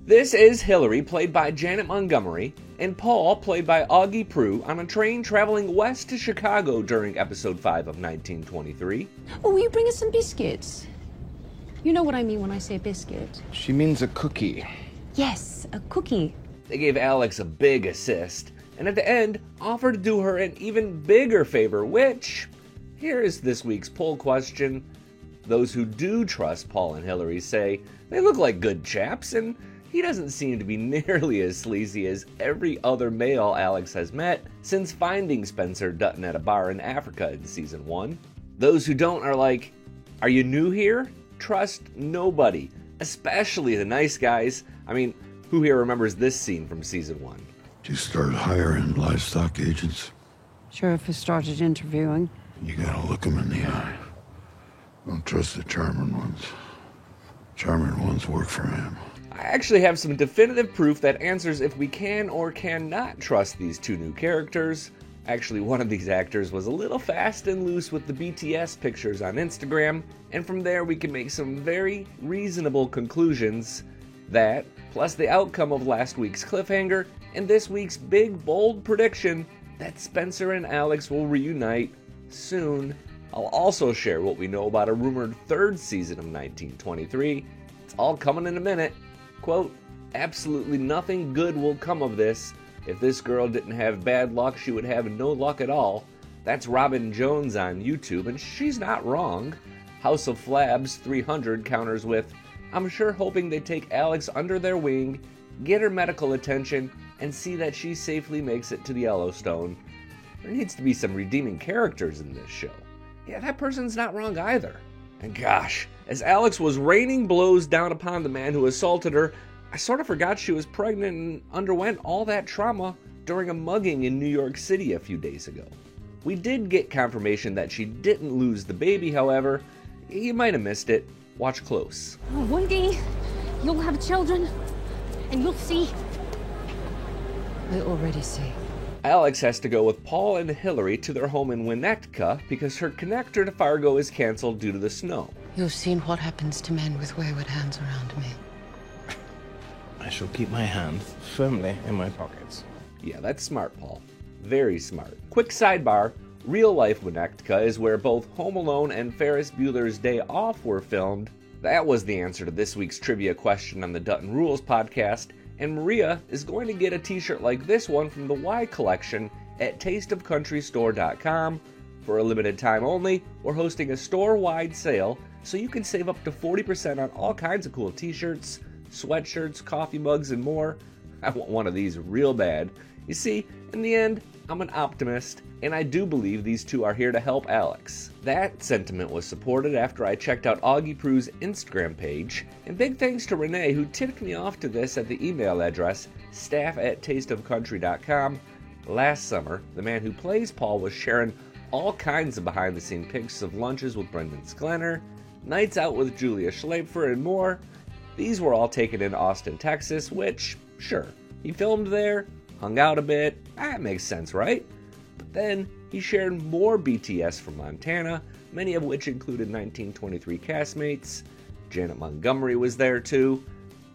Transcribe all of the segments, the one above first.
This is Hillary, played by Janet Montgomery, and Paul, played by Augie Prue, on a train traveling west to Chicago during episode 5 of 1923. Oh, will you bring us some biscuits? You know what I mean when I say biscuit. She means a cookie. Yes, a cookie. They gave Alex a big assist, and at the end, offered to do her an even bigger favor, which, here is this week's poll question. Those who do trust Paul and Hillary say they look like good chaps, and he doesn't seem to be nearly as sleazy as every other male Alex has met since finding Spencer Dutton at a bar in Africa in season 1. Those who don't are like, are you new here? Trust nobody, especially the nice guys. I mean, who here remembers this scene from season 1? Did you start hiring livestock agents? Sheriff has started interviewing. You gotta look them in the eye. Don't trust the charming ones. Charming ones work for him. I actually have some definitive proof that answers if we can or cannot trust these two new characters. Actually, one of these actors was a little fast and loose with the BTS pictures on Instagram, and from there we can make some very reasonable conclusions. That, plus the outcome of last week's cliffhanger, and this week's big, bold prediction that Spencer and Alex will reunite soon. I'll also share what we know about a rumored third season of 1923. It's all coming in a minute. Quote, absolutely nothing good will come of this. If this girl didn't have bad luck, she would have no luck at all. That's Robin Jones on YouTube, and she's not wrong. House of Flabs 300 counters with, I'm sure hoping they take Alex under their wing, get her medical attention, and see that she safely makes it to the Yellowstone. There needs to be some redeeming characters in this show. Yeah, that person's not wrong either. And gosh, as Alex was raining blows down upon the man who assaulted her, I sort of forgot she was pregnant and underwent all that trauma during a mugging in New York City a few days ago. We did get confirmation that she didn't lose the baby, however. You might have missed it. Watch close. One day, you'll have children, and you'll see. I already see. Alex has to go with Paul and Hillary to their home in Winnetka because her connector to Fargo is canceled due to the snow. You've seen what happens to men with wayward hands around me. I shall keep my hand firmly in my pockets. Yeah, that's smart, Paul. Very smart. Quick sidebar, real-life Winnetka is where both Home Alone and Ferris Bueller's Day Off were filmed. That was the answer to this week's trivia question on the Dutton Rules podcast, and Maria is going to get a t-shirt like this one from the Y Collection at tasteofcountrystore.com. For a limited time only, we're hosting a store-wide sale, so you can save up to 40% on all kinds of cool t-shirts, sweatshirts, coffee mugs, and more. I want one of these real bad. You see, in the end, I'm an optimist, and I do believe these two are here to help Alex. That sentiment was supported after I checked out Augie Prue's Instagram page, and big thanks to Renee who tipped me off to this at the email address staff@tasteofcountry.com. Last summer, the man who plays Paul was sharing all kinds of behind-the-scenes pics of lunches with Brendan Sklenar, nights out with Julia Schleifer, and more. These were all taken in Austin, Texas, which, sure, he filmed there, hung out a bit, that makes sense, right? But then he shared more BTS from Montana, many of which included 1923 castmates. Janet Montgomery was there too.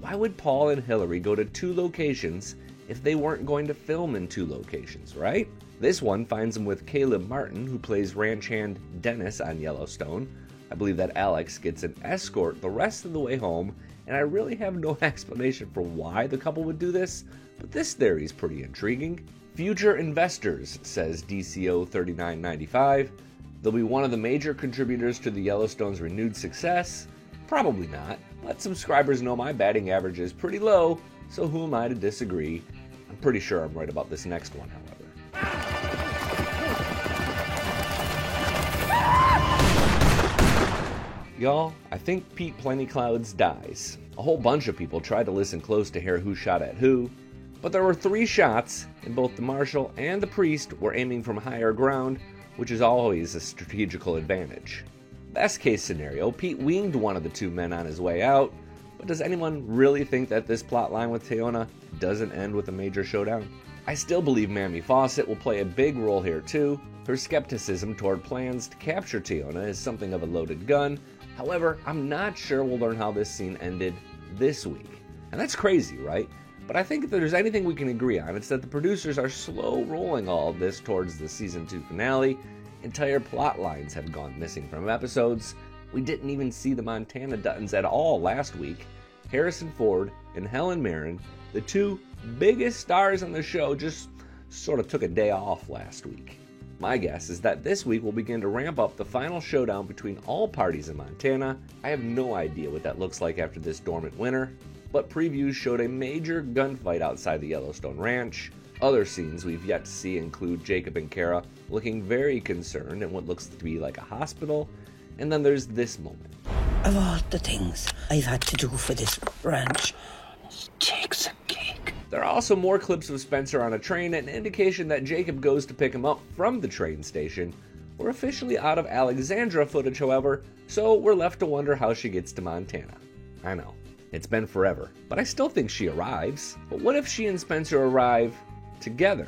Why would Paul and Hillary go to two locations if they weren't going to film in two locations, right? This one finds him with Caleb Martin, who plays ranch hand Dennis on Yellowstone. I believe that Alex gets an escort the rest of the way home, and I really have no explanation for why the couple would do this, but this theory is pretty intriguing. Future investors, says DCO3995. They'll be one of the major contributors to the Yellowstone's renewed success? Probably not. Let subscribers know my batting average is pretty low, so who am I to disagree? I'm pretty sure I'm right about this next one, however. Y'all, I think Pete Plentyclouds dies. A whole bunch of people tried to listen close to hear who shot at who, but there were 3 shots, and both the marshal and the priest were aiming from higher ground, which is always a strategical advantage. Best case scenario, Pete winged one of the 2 men on his way out, but does anyone really think that this plotline with Teyonah doesn't end with a major showdown? I still believe Mamie Fawcett will play a big role here too. Her skepticism toward plans to capture Teyonah is something of a loaded gun. However, I'm not sure we'll learn how this scene ended this week. And that's crazy, right? But I think if there's anything we can agree on, it's that the producers are slow rolling all of this towards the season 2 finale. Entire plot lines have gone missing from episodes. We didn't even see the Montana Duttons at all last week. Harrison Ford and Helen Mirren, the two biggest stars on the show, just sort of took a day off last week. My guess is that this week we'll begin to ramp up the final showdown between all parties in Montana. I have no idea what that looks like after this dormant winter, but previews showed a major gunfight outside the Yellowstone Ranch. Other scenes we've yet to see include Jacob and Kara looking very concerned in what looks to be like a hospital, and then there's this moment. Of all the things I've had to do for this ranch, take some cake. There are also more clips of Spencer on a train and an indication that Jacob goes to pick him up from the train station. We're officially out of Alexandra footage, however, so we're left to wonder how she gets to Montana. I know, it's been forever, but I still think she arrives. But what if she and Spencer arrive together?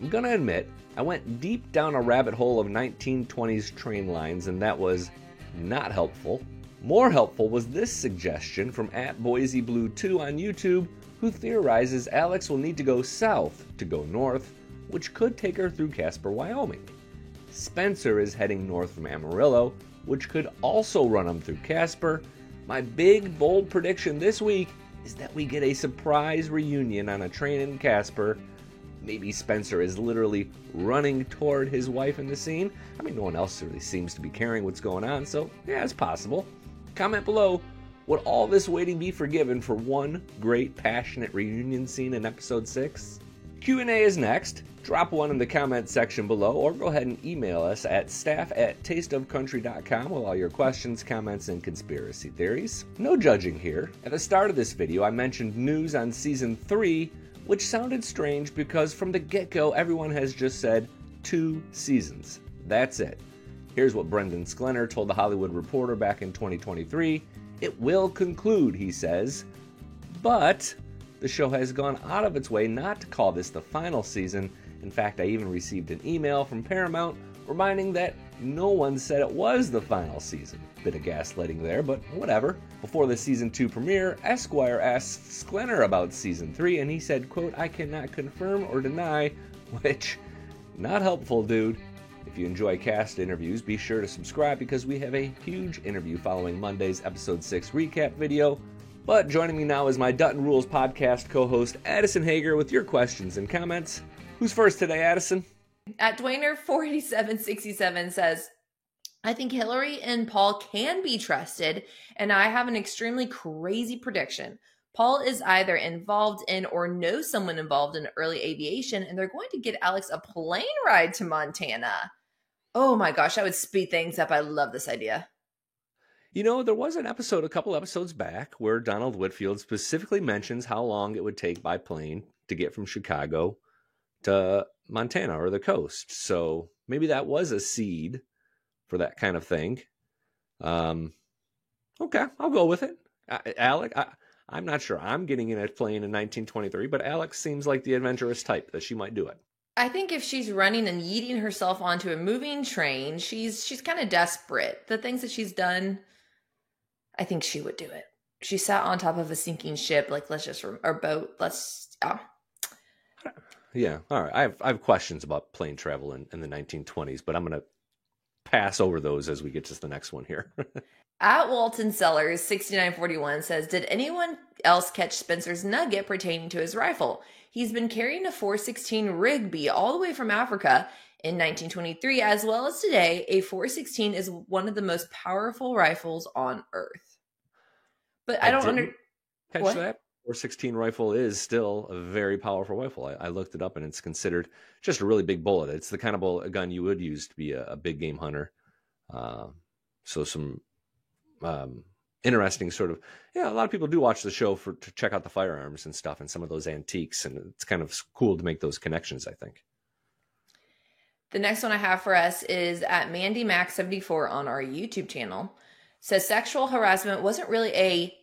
I'm gonna admit, I went deep down a rabbit hole of 1920s train lines, and that was not helpful. More helpful was this suggestion from @BoiseBlue2 on YouTube, who theorizes Alex will need to go south to go north, which could take her through Casper, Wyoming. Spencer is heading north from Amarillo, which could also run him through Casper. My big, bold prediction this week is that we get a surprise reunion on a train in Casper. Maybe Spencer is literally running toward his wife in the scene. I mean, no one else really seems to be caring what's going on, so yeah, it's possible. Comment below, would all this waiting be forgiven for one great passionate reunion scene in episode 6? Q&A is next. Drop one in the comment section below, or go ahead and email us at staff@tasteofcountry.com with all your questions, comments, and conspiracy theories. No judging here. At the start of this video, I mentioned news on season 3, which sounded strange because from the get-go, everyone has just said 2 seasons. That's it. Here's what Brendan Sklenar told The Hollywood Reporter back in 2023. It will conclude, he says, but the show has gone out of its way not to call this the final season. In fact, I even received an email from Paramount reminding that no one said it was the final season. Bit of gaslighting there, but whatever. Before the season 2 premiere, Esquire asked Sklenar about season 3, and he said, quote, "I cannot confirm or deny," which, not helpful, dude. If you enjoy cast interviews, be sure to subscribe because we have a huge interview following Monday's episode 6 recap video. But joining me now is my Dutton Rules podcast co-host, Addison Hager, with your questions and comments. Who's first today, Addison? At Dwayner4767 says, I think Hillary and Paul can be trusted, and I have an extremely crazy prediction. Paul is either involved in or knows someone involved in early aviation, and they're going to get Alex a plane ride to Montana. Oh my gosh, that would speed things up. I love this idea. You know, there was an episode a couple episodes back where Donald Whitfield specifically mentions how long it would take by plane to get from Chicago to Montana or the coast. So maybe that was a seed for that kind of thing. Okay, I'll go with it. Alec, I'm not sure I'm getting in a plane in 1923, but Alex seems like the adventurous type that she might do it. I think if she's running and yeeting herself onto a moving train, she's kind of desperate. The things that she's done, I think she would do it. She sat on top of a sinking ship, like or boat. Yeah, all right. I have questions about plane travel in the 1920s, but I'm going to pass over those as we get to the next one here. At Walton Sellers 6941 says, did anyone else catch Spencer's nugget pertaining to his rifle? He's been carrying a .416 Rigby all the way from Africa in 1923, as well as today. A .416 is one of the most powerful rifles on Earth. But I don't catch that. .416 rifle is still a very powerful rifle. I looked it up, and it's considered just a really big bullet. It's the kind of gun you would use to be a big game hunter. So some interesting sort of, a lot of people do watch the show to check out the firearms and stuff and some of those antiques, and it's kind of cool to make those connections, I think. The next one I have for us is at MandyMax74 on our YouTube channel. Says sexual harassment wasn't really a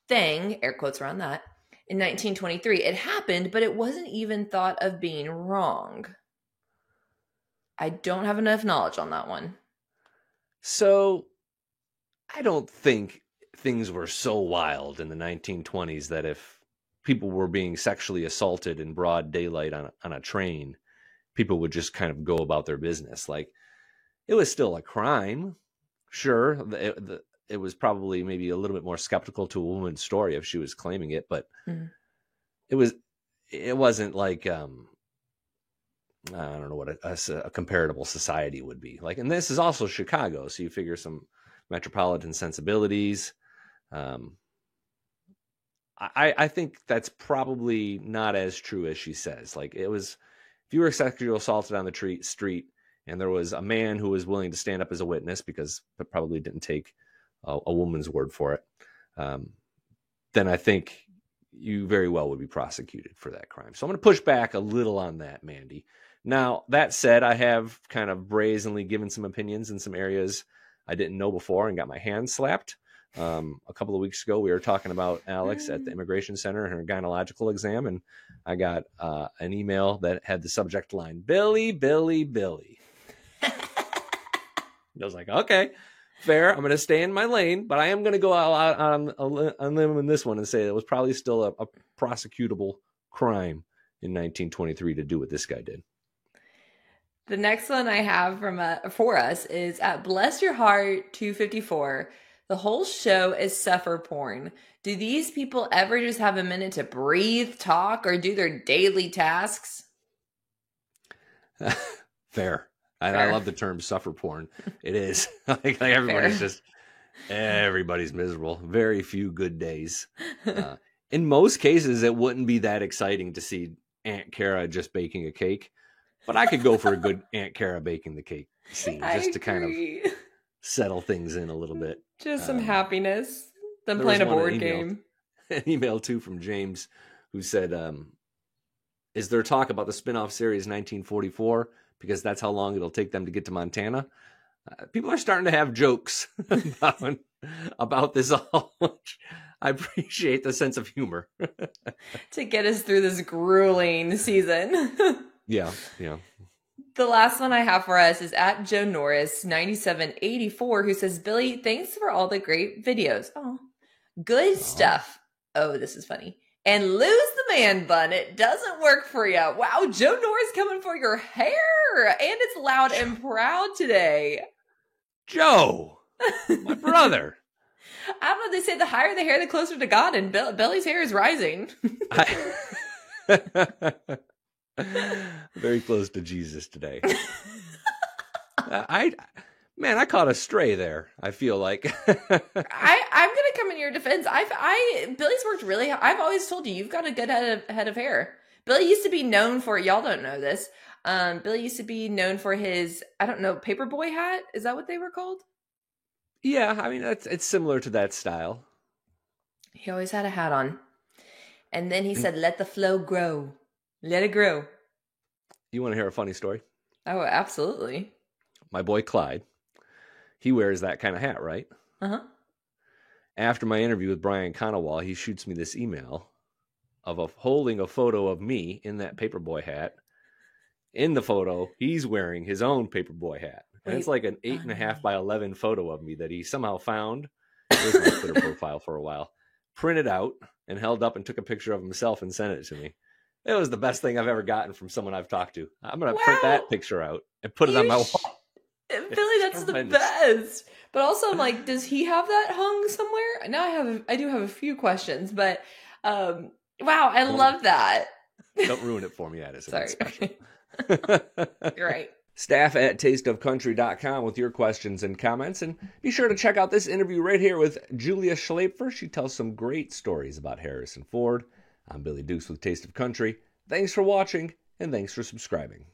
thing, air quotes around that, in 1923. It happened, but it wasn't even thought of being wrong. I don't have enough knowledge on that one. So I don't think things were so wild in the 1920s that if people were being sexually assaulted in broad daylight on a train, people would just kind of go about their business. Like, it was still a crime. Sure, it was probably maybe a little bit more skeptical to a woman's story if she was claiming it, but it wasn't like, I don't know what a comparable society would be like. And this is also Chicago, so you figure some metropolitan sensibilities. I think that's probably not as true as she says. Like, it was, if you were sexually assaulted on the street and there was a man who was willing to stand up as a witness, because it probably didn't take a woman's word for it, then I think you very well would be prosecuted for that crime. So I'm going to push back a little on that, Mandy. Now, that said, I have kind of brazenly given some opinions in some areas I didn't know before and got my hand slapped. A couple of weeks ago, we were talking about Alex at the immigration center and her gynecological exam, and I got an email that had the subject line, Billy, Billy, Billy. I was like, okay, fair. I'm going to stay in my lane, but I am going to go out on a limb in this one and say it was probably still a prosecutable crime in 1923 to do what this guy did. The next one I have for us is at Bless Your Heart 254. The whole show is suffer porn. Do these people ever just have a minute to breathe, talk, or do their daily tasks? Fair. I love the term suffer porn. It is. like everybody's Fair. Everybody's miserable. Very few good days. In most cases, it wouldn't be that exciting to see Aunt Kara just baking a cake. But I could go for a good Aunt Kara baking the cake scene just to kind of settle things in a little bit. Just some happiness. Them playing a board game. An email too from James, who said, is there talk about the spinoff series 1944? Because that's how long it'll take them to get to Montana. People are starting to have jokes about this all. I appreciate the sense of humor. To get us through this grueling season. Yeah. The last one I have for us is at Joe Norris 9784, who says, Billy, thanks for all the great videos. Oh, good stuff. Oh, this is funny. And lose the man bun. It doesn't work for you. Wow, Joe Norris coming for your hair. And it's loud and proud today. Joe, my brother. I don't know. They say the higher the hair, the closer to God. And Billy's hair is rising. Very close to Jesus today. I caught a stray there. I feel like I'm gonna come in your defense. Billy's worked really hard. I've always told you've got a good head of hair. Billy used to be known for, y'all don't know this. Billy used to be known for his, I don't know, paperboy hat. Is that what they were called? Yeah, I mean it's similar to that style. He always had a hat on, and then he said, "Let the flow grow, let it grow." You want to hear a funny story? Oh, absolutely. My boy Clyde, he wears that kind of hat, right? Uh-huh. After my interview with Brian Conowall, he shoots me this email of holding a photo of me in that paperboy hat. In the photo, he's wearing his own paperboy hat. And it's like an 8.5 by 11 photo of me that he somehow found. It was my Twitter profile for a while. Printed out and held up and took a picture of himself and sent it to me. It was the best thing I've ever gotten from someone I've talked to. I'm going to print that picture out and put it on my wall. Billy, that's the best. But also, I'm like, does he have that hung somewhere? Now I do have a few questions, but wow, I love that. Don't ruin it for me, Addison. Sorry. Special. You're right. Staff at tasteofcountry.com with your questions and comments. And be sure to check out this interview right here with Julia Schlapfer. She tells some great stories about Harrison Ford. I'm Billy Dukes with Taste of Country. Thanks for watching, and thanks for subscribing.